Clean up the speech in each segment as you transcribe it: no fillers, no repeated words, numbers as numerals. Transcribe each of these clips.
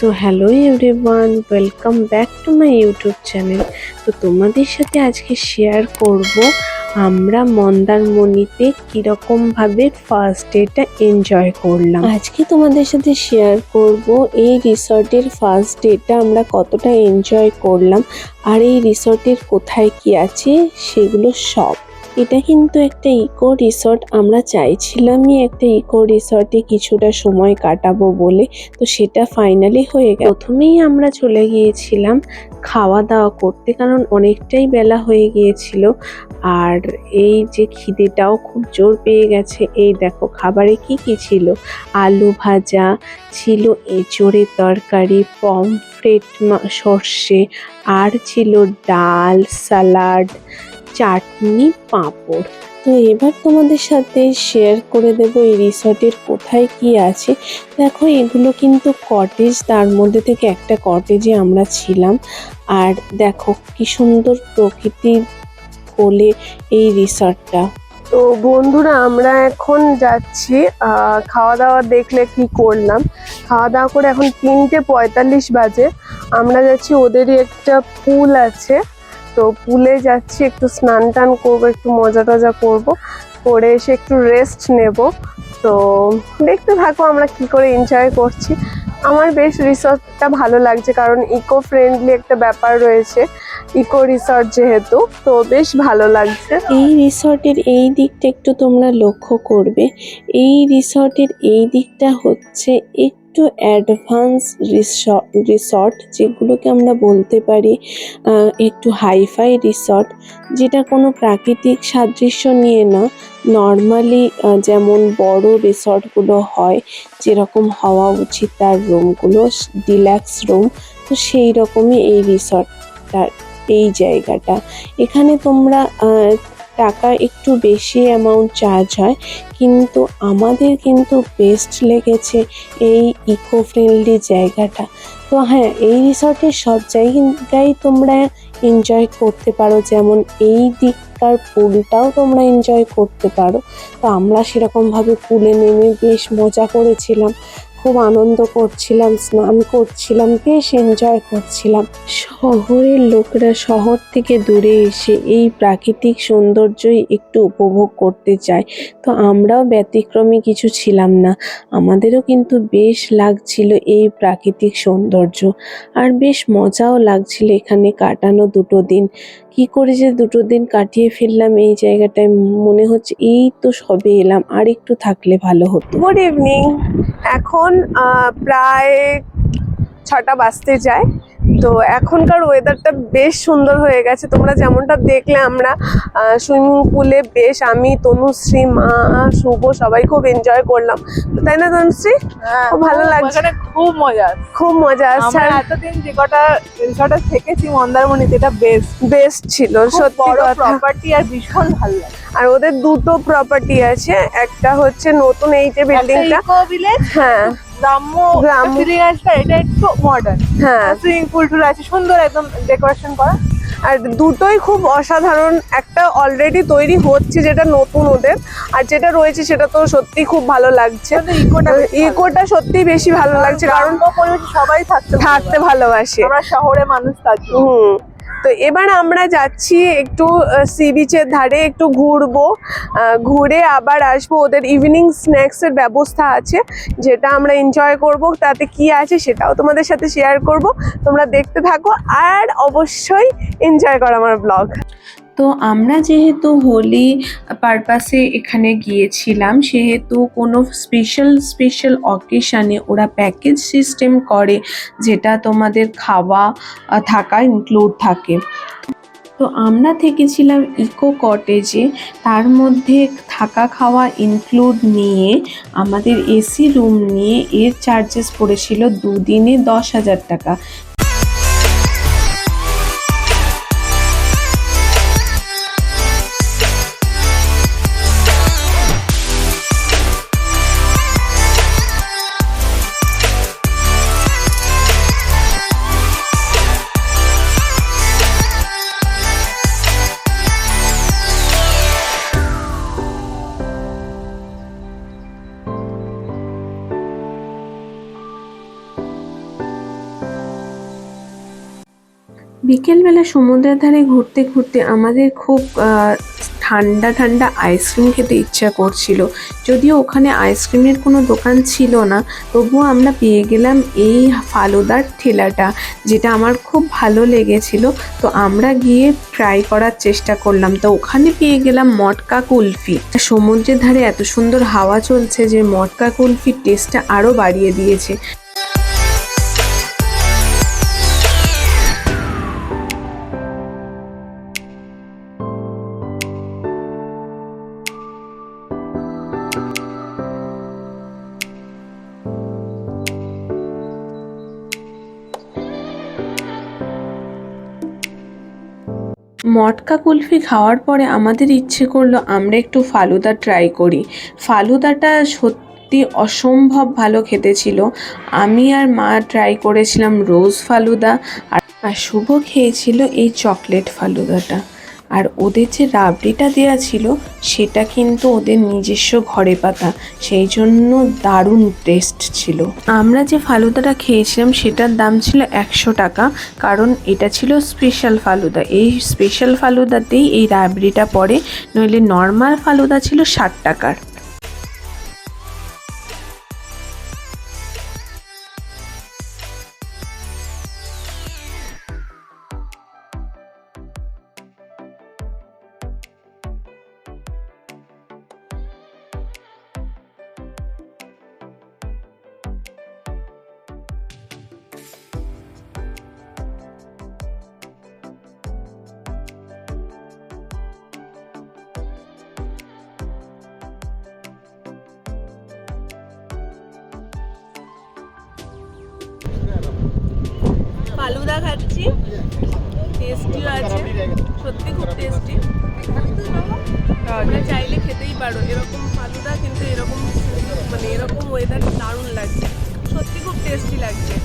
So hello everyone, welcome back to my YouTube channel. তো তোমাদের সাথে আজকে শেয়ার করব আমরা মন্দারমণিতে কীরকমভাবে ফার্স্ট ডেটা এনজয় করলাম। আজকে তোমাদের সাথে শেয়ার করব এই রিসর্টের ফার্স্ট ডেটা আমরা কতটা এনজয় করলাম, আর এই রিসর্টের কোথায় কি আছে সেগুলো সব। এটা কিন্তু একটা ইকো রিসর্ট, আমরা চাইছিলামই একটা ইকো রিসর্টে কিছুটা সময় কাটাবো বলে, তো সেটা ফাইনালি হয়ে গেল। প্রথমেই আমরা চলে গিয়েছিলাম খাওয়া দাওয়া করতে, কারণ অনেকটাই বেলা হয়ে গিয়েছিল আর এই যে খিদেটাও খুব জোর পেয়ে গেছে। এই দেখো খাবারে কি কি ছিল, আলু ভাজা ছিল, এঁচোড়ের তরকারি, পমফ্রেট সর্ষে, আর ছিল ডাল, সালাড, চাটনি, পাঁপড়। তো এবার তোমাদের সাথে শেয়ার করে দেবো এই রিসর্টের কোথায় কি আছে। দেখো এগুলো কিন্তু কটেজ, তার মধ্যে থেকে একটা কটেজে আমরা ছিলাম। আর দেখো কি সুন্দর প্রকৃতির কোলে এই রিসর্টটা। তো বন্ধুরা আমরা এখন যাচ্ছি খাওয়া দাওয়া দেখলে কি করলাম, খাওয়া দাওয়া করে এখন 3:45 বাজে। আমরা যাচ্ছি, ওদেরই একটা পুল আছে, তো পুলে যাচ্ছি, একটু স্নান টান করবো, একটু মজা টজা করবো, করে এসে একটু রেস্ট নেব। তো দেখতে থাকো আমরা কি করে এনজয় করছি। আমার বেশ রিসর্টটা ভালো লাগছে, কারণ ইকো ফ্রেন্ডলি একটা ব্যাপার রয়েছে, ইকো রিসর্ট যেহেতু, তো বেশ ভালো লাগছে। এই রিসর্টের এই দিকটা একটু তোমরা লক্ষ্য করবে, এই রিসর্টের এই দিকটা হচ্ছে একটু অ্যাডভান্স রিসর্ট, যেগুলোকে আমরা বলতে পারি একটু হাইফাই রিসর্ট, যেটা কোনো প্রাকৃতিক সাদৃশ্য নিয়ে না, নর্মালি যেমন বড় রিসর্টগুলো হয় যেরকম হওয়া উচিত তার রুমগুলো, ডিলাক্স রুম, তো সেই রকমই এই রিসর্টটার এই জায়গাটা। এখানে তোমরা টাকা একটু বেশি অ্যামাউন্ট চার্জ হয়, কিন্তু আমাদের কিন্তু বেস্ট লেগেছে এই ইকো ফ্রেন্ডলি জায়গাটা। তো হ্যাঁ, এই রিসর্টের সব জায়গায় তোমরা এনজয় করতে পারো, যেমন এই দিককার পুলটাও তোমরা এনজয় করতে পারো। তো আমরা সেরকমভাবে পুলে নেমে বেশ মজা করেছিলাম, খুব আনন্দ করছিলাম, স্নান করছিলাম, বেশ এনজয় করছিলাম। শহরের লোকরা শহর থেকে দূরে এসে এই প্রাকৃতিক সৌন্দর্যই একটু উপভোগ করতে চায়, তো আমরাও ব্যতিক্রমী কিছু ছিলাম না। আমাদেরও কিন্তু বেশ লাগছিল এই প্রাকৃতিক সৌন্দর্য, আর বেশ মজাও লাগছিল এখানে কাটানো দুটো দিন। কি করে যে দুটো দিন কাটিয়ে ফেললাম এই জায়গাটায়, মনে হচ্ছে এই তো সবে এলাম, আর একটু থাকলে ভালো হতো। গুড ইভিনিং, এখন প্রায় 6টা বাজতে যায়। তো এখনকার ওয়েদারটা বেশ সুন্দর হয়ে গেছে, তোমরা যেমনটা দেখলে আমরা সুইমিং পুলে বেশ আমি, তনুশ্রী, মা, শুভ সবাই খুব এনজয় করলাম, তাই না তনুশ্রী? খুব ভালো লাগছে, খুব মজা, খুব মজা আসছে। আমরা এতদিন যে কটা রিসর্টে থেকেছি মন্দারমণিতে, এটা বেস্ট ছিল সত্যি কথা। প্রপার্টি আর ভীষণ ভালো লাগে। আর ওদের দুটো প্রপার্টি আছে, একটা হচ্ছে নতুন এই যে বিল্ডিংটা, হ্যাঁ গ্রাম্য ফিলিং আছে, এটা একটু মডার্ন, হ্যাঁ সুইমিং পুল টুল আছে সুন্দর একদম ডেকোরেশন করা, আর দুটোই খুব অসাধারণ। একটা অলরেডি তৈরি হচ্ছে যেটা নতুন ওদের, আর যেটা রয়েছে সেটা তো সত্যি খুব ভালো লাগছে। ইকোটা সত্যি বেশি ভালো লাগছে, কারণ সবাই থাকতে ভালোবাসে, আমরা শহরে মানুষ থাকি। তো এবার আমরা যাচ্ছি একটু সি বিচের ধারে, একটু ঘুরবো, ঘুরে আবার আসবো। ওদের ইভিনিং স্ন্যাক্সের ব্যবস্থা আছে, যেটা আমরা এনজয় করব, তাতে কি আছে সেটাও তোমাদের সাথে শেয়ার করব। তোমরা দেখতে থাকো আর অবশ্যই এনজয় করো আমার ব্লগ। তো আমরা যেহেতু হোলি পারপাসে এখানে গিয়েছিলাম, সেহেতু কোনো স্পেশাল অকেশানে ওরা প্যাকেজ সিস্টেম করে, যেটা তোমাদের খাওয়া থাকা ইনক্লুড থাকে। তো আমরা থেকেছিলাম ইকো কটেজে, তার মধ্যে থাকা খাওয়া ইনক্লুড নিয়ে আমাদের এসি রুম নিয়ে এর চার্জেস পড়েছিল 2 দিনে 10,000 টাকা। বিকেলবেলা সমুদ্রের ধারে ঘুরতে ঘুরতে আমাদের খুব ঠান্ডা ঠান্ডা আইসক্রিম খেতে ইচ্ছা করছিল। যদিও ওখানে আইসক্রিমের কোনো দোকান ছিল না, তবুও আমরা পেয়ে গেলাম এই ফালুদার ঠেলাটা, যেটা আমার খুব ভালো লেগেছিল। তো আমরা গিয়ে ট্রাই করার চেষ্টা করলাম। তো ওখানে পেয়ে গেলাম মটকা কুলফি। সমুদ্রের ধারে এত সুন্দর হাওয়া চলছে যে মটকা কুলফির টেস্টটা আরও বাড়িয়ে দিয়েছে। মটকা কুলফি খাওয়ার পরে আমাদের ইচ্ছে করলো আমরা একটু ফালুদা ট্রাই করি। ফালুদাটা সত্যি অসম্ভব ভালো খেতে ছিল। আমি আর মা ট্রাই করেছিলাম রোজ ফালুদা, আর শুভ খেয়েছিল এই চকলেট ফালুদাটা। আর ওদের যে রাবড়িটা দেওয়া ছিল সেটা কিন্তু ওদের নিজস্ব ঘরে পাতা, সেই জন্য দারুণ টেস্ট ছিল। আমরা যে ফালুদাটা খেয়েছিলাম সেটার দাম ছিল 100 টাকা, কারণ এটা ছিল স্পেশাল ফালুদা। এই স্পেশাল ফালুদাতেই এই রাবড়িটা পড়ে, নইলে নর্মাল ফালুদা ছিল 60 টাকার। ফালুদা খাচ্ছি, টেস্টিও আছে, সত্যি খুব টেস্টি। তোমরা চাইলে খেতেই পারো এরকম ফালুদা, কিন্তু এরকম মানে এরকম ওয়েদার দারুণ লাগছে, সত্যি খুব টেস্টি লাগছে।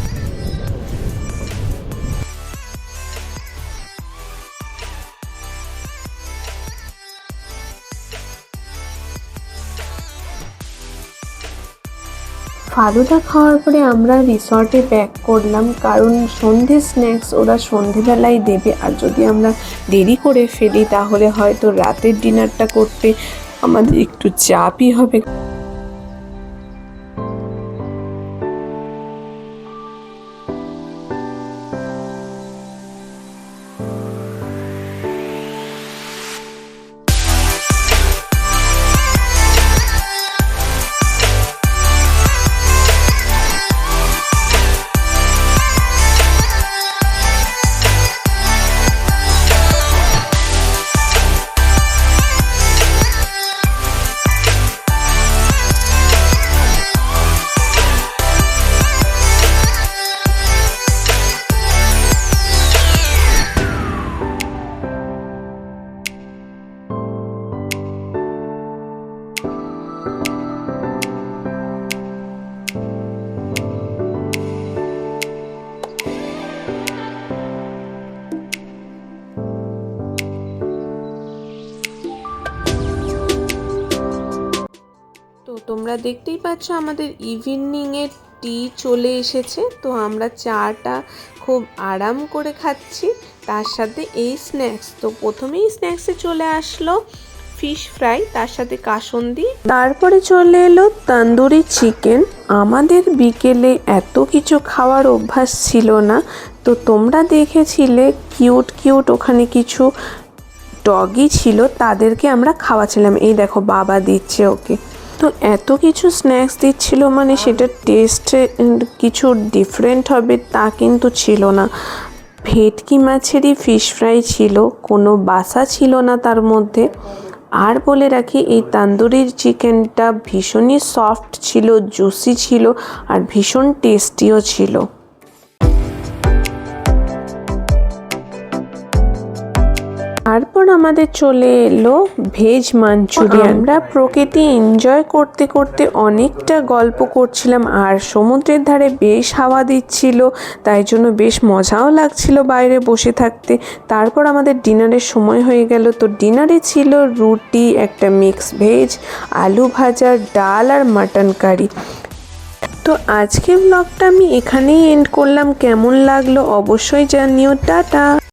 ফালুদা খাওয়ার পরে আমরা রিসর্টে ব্যাক করলাম, কারণ সন্ধে স্ন্যাক্স ওরা সন্ধেবেলায় দেবে। আর যদি আমরা দেরি করে ফেলি তাহলে হয়তো রাতের ডিনারটা করতে আমাদের একটু চাপই হবে। তো তোমরা দেখতেই পাচ্ছ আমাদের ইভিনিংয়ের টি চলে এসেছে। তো আমরা চাটা খুব আরাম করে খাচ্ছি, তার সাথে এই স্ন্যাক্স। তো প্রথমেই স্ন্যাক্সে চলে আসলো ফিশ ফ্রাই, তার সাথে কাসুন্দি, তারপরে চলে এলো তন্দুরি চিকেন। আমাদের বিকেলে এত কিছু খাওয়ার অভ্যাস ছিল না, তো তোমরা দেখেছিলে কিউট কিউট ওখানে কিছু ডগি ছিল, তাদেরকে আমরা খাওয়াছিলাম। এই দেখো বাবা দিচ্ছে ওকে। তো এত কিছু স্ন্যাক্স দিচ্ছিল, মানে সেটা টেস্টে কিছু ডিফারেন্ট হবে তা কিন্তু ছিল না। ভেটকি মাছেরই ফিশ ফ্রাই ছিল, কোনো বাসা ছিল না তার মধ্যে। আর বলে রাখি এই তন্দুরির চিকেনটা ভীষণই সফট ছিল, জুসি ছিল, আর ভীষণ টেস্টিও ছিল। তারপর আমাদের চলে এলো ভেজ মাঞ্চুরিয়ান। আমরা প্রকৃতি এনজয় করতে করতে অনেকটা গল্প করছিলাম, আর সমুদ্রের ধারে বেশ হাওয়া দিচ্ছিল, তাই জন্য বেশ মজাও লাগছিল বাইরে বসে থাকতে। তারপর আমাদের ডিনারের সময় হয়ে গেল। তো ডিনারে ছিল রুটি, একটা মিক্স ভেজ, আলু ভাজা, ডাল আর মাটন কারি। তো আজকে ব্লগটা আমি এখানেই এন্ড করলাম। কেমন লাগলো অবশ্যই জানিও। টাটা।